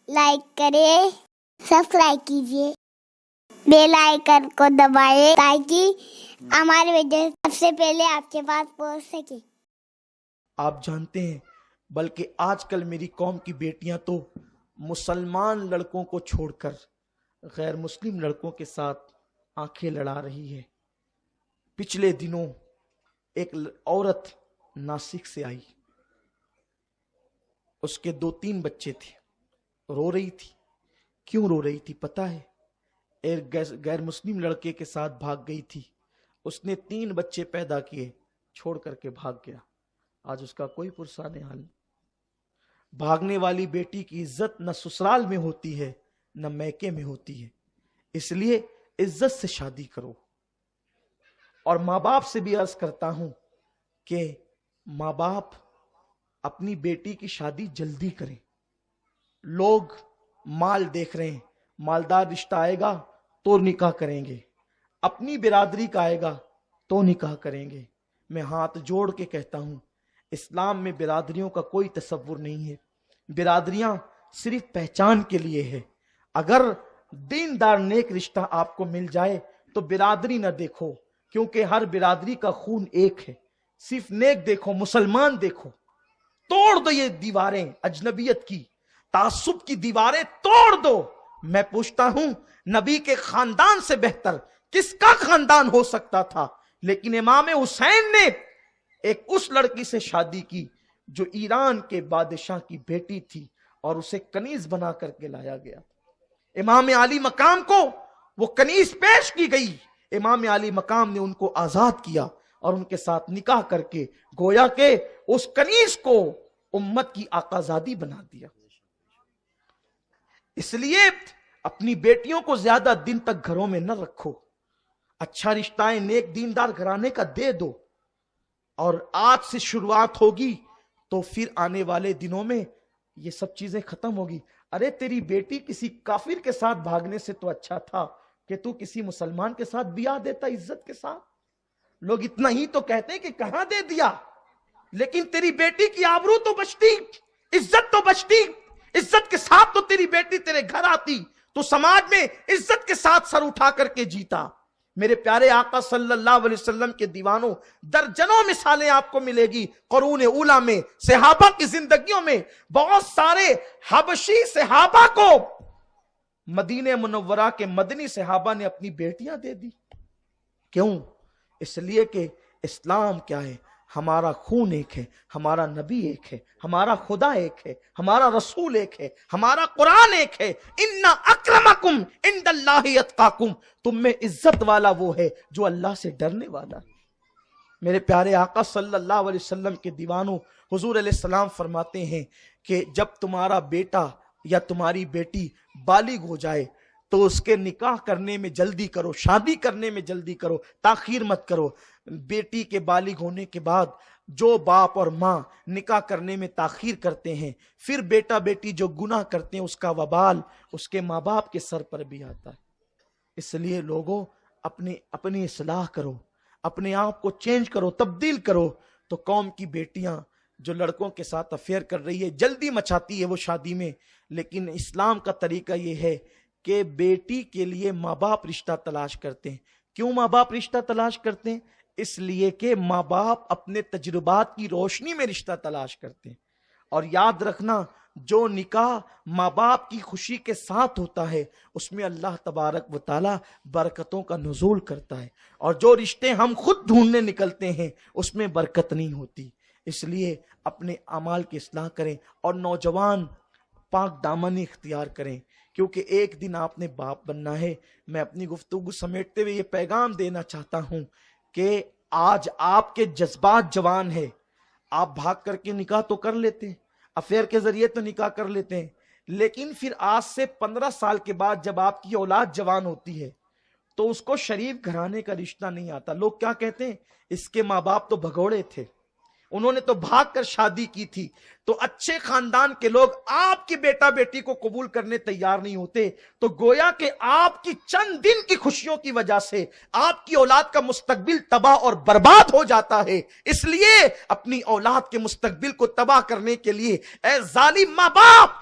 Like کریں، subscribe کیجیے، bell icon کو دبائیں تاکہ ہماری ویڈیو سب سے پہلے آپ کے پاس پہنچ سکے۔ آپ جانتے ہیں بلکہ آج کل میری قوم کی بیٹیاں تو مسلمان لڑکوں کو چھوڑ کر غیر مسلم لڑکوں کے ساتھ آنکھیں لڑا رہی ہے۔ پچھلے دنوں ایک عورت ناسک سے آئی، اس کے 2-3 بچے تھے، رو رہی تھی۔ کیوں رو رہی تھی پتہ ہے؟ ایک غیر مسلم لڑکے کے ساتھ بھاگ گئی تھی، اس نے 3 بچے پیدا کیے، چھوڑ کر کے بھاگ گیا۔ آج اس کا کوئی پرسان حال نہیں۔ بھاگنے والی بیٹی کی عزت نہ سسرال میں ہوتی ہے نہ میکے میں ہوتی ہے، اس لیے عزت سے شادی کرو۔ اور ماں باپ سے بھی عرض کرتا ہوں کہ ماں باپ اپنی بیٹی کی شادی جلدی کریں۔ لوگ مال دیکھ رہے ہیں، مالدار رشتہ آئے گا تو نکاح کریں گے، اپنی برادری کا آئے گا تو نکاح کریں گے۔ میں ہاتھ جوڑ کے کہتا ہوں، اسلام میں برادریوں کا کوئی تصور نہیں ہے۔ برادریاں صرف پہچان کے لیے ہے۔ اگر دیندار نیک رشتہ آپ کو مل جائے تو برادری نہ دیکھو، کیونکہ ہر برادری کا خون ایک ہے۔ صرف نیک دیکھو، مسلمان دیکھو۔ توڑ دو یہ دیواریں اجنبیت کی، تعصب کی دیواریں توڑ دو۔ میں پوچھتا ہوں، نبی کے خاندان سے بہتر کس کا خاندان ہو سکتا تھا؟ لیکن امام حسین نے ایک اس لڑکی سے شادی کی جو ایران کے بادشاہ کی بیٹی تھی، اور اسے کنیز بنا کر کے لایا گیا۔ امام علی مقام کو وہ کنیز پیش کی گئی، امام علی مقام نے ان کو آزاد کیا اور ان کے ساتھ نکاح کر کے گویا کہ اس کنیز کو امت کی آقازادی بنا دیا۔ اس لیے اپنی بیٹیوں کو زیادہ دن تک گھروں میں نہ رکھو، اچھا رشتہ نیک دیندار گھرانے کا دے دو، اور آج سے شروعات ہوگی تو پھر آنے والے دنوں میں یہ سب چیزیں ختم ہوگی۔ ارے تیری بیٹی کسی کافر کے ساتھ بھاگنے سے تو اچھا تھا کہ تو کسی مسلمان کے ساتھ بیاہ دیتا عزت کے ساتھ۔ لوگ اتنا ہی تو کہتے ہیں کہ کہاں دے دیا، لیکن تیری بیٹی کی آبرو تو بچتی، عزت تو بچتی۔ عزت کے ساتھ تو تیری بیٹی تیرے گھر آتی تو سماج میں عزت کے ساتھ سر اٹھا کر کے جیتا۔ میرے پیارے آقا صلی اللہ علیہ وسلم کے دیوانوں، درجنوں مثالیں آپ کو ملے گی قرون اولیٰ میں، صحابہ کی زندگیوں میں۔ بہت سارے حبشی صحابہ کو مدینہ منورہ کے مدنی صحابہ نے اپنی بیٹیاں دے دی۔ کیوں؟ اس لیے کہ اسلام کیا ہے؟ ہمارا خون ایک ہے، ہمارا نبی ایک ہے، ہمارا خدا ایک ہے، ہمارا رسول ایک ہے، ہمارا قرآن ایک ہے۔ ان اکرمکم عند اللہ اتقاکم، تم میں عزت والا وہ ہے جو اللہ سے ڈرنے والا ہے۔ میرے پیارے آقا صلی اللہ علیہ وسلم کے دیوانوں، حضور علیہ السلام فرماتے ہیں کہ جب تمہارا بیٹا یا تمہاری بیٹی بالغ ہو جائے تو اس کے نکاح کرنے میں جلدی کرو، شادی کرنے میں جلدی کرو، تاخیر مت کرو۔ بیٹی کے بالغ ہونے کے بعد جو باپ اور ماں نکاح کرنے میں تاخیر کرتے ہیں، پھر بیٹا بیٹی جو گناہ کرتے ہیں، اس کا وبال اس کے ماں باپ کے سر پر بھی آتا ہے۔ اس لیے لوگوں، اپنی اصلاح کرو، اپنے آپ کو چینج کرو، تبدیل کرو، تو قوم کی بیٹیاں جو لڑکوں کے ساتھ افیئر کر رہی ہے، جلدی مچاتی ہے وہ شادی میں۔ لیکن اسلام کا طریقہ یہ ہے کہ بیٹی کے لیے ماں باپ رشتہ تلاش کرتے ہیں۔ کیوں ماں باپ رشتہ تلاش کرتے ہیں؟ اس لیے کہ ماں باپ اپنے تجربات کی روشنی میں رشتہ تلاش کرتے ہیں۔ اور یاد رکھنا، جو نکاح ماں باپ کی خوشی کے ساتھ ہوتا ہے اس میں اللہ تبارک و تعالی برکتوں کا نزول کرتا ہے، اور جو رشتے ہم خود ڈھونڈنے نکلتے ہیں اس میں برکت نہیں ہوتی۔ اس لیے اپنے اعمال کی اصلاح کریں، اور نوجوان پاک دامنی اختیار کریں، کیونکہ ایک دن آپ نے باپ بننا ہے۔ میں اپنی گفتگو سمیٹتے ہوئے یہ پیغام دینا چاہتا ہوں کہ آج آپ کے جذبات جوان ہیں، آپ بھاگ کر کے نکاح تو کر لیتے ہیں، افیئر کے ذریعے تو نکاح کر لیتے ہیں، لیکن پھر آج سے 15 سال کے بعد جب آپ کی اولاد جوان ہوتی ہے تو اس کو شریف گھرانے کا رشتہ نہیں آتا۔ لوگ کیا کہتے ہیں؟ اس کے ماں باپ تو بھگوڑے تھے، انہوں نے تو بھاگ کر شادی کی تھی۔ تو اچھے خاندان کے لوگ آپ کی بیٹا بیٹی کو قبول کرنے تیار نہیں ہوتے، تو گویا کہ آپ کی چند دن کی خوشیوں کی وجہ سے آپ کی اولاد کا مستقبل تباہ اور برباد ہو جاتا ہے۔ اس لیے اپنی اولاد کے مستقبل کو تباہ کرنے کے لیے اے ظالم ماں باپ،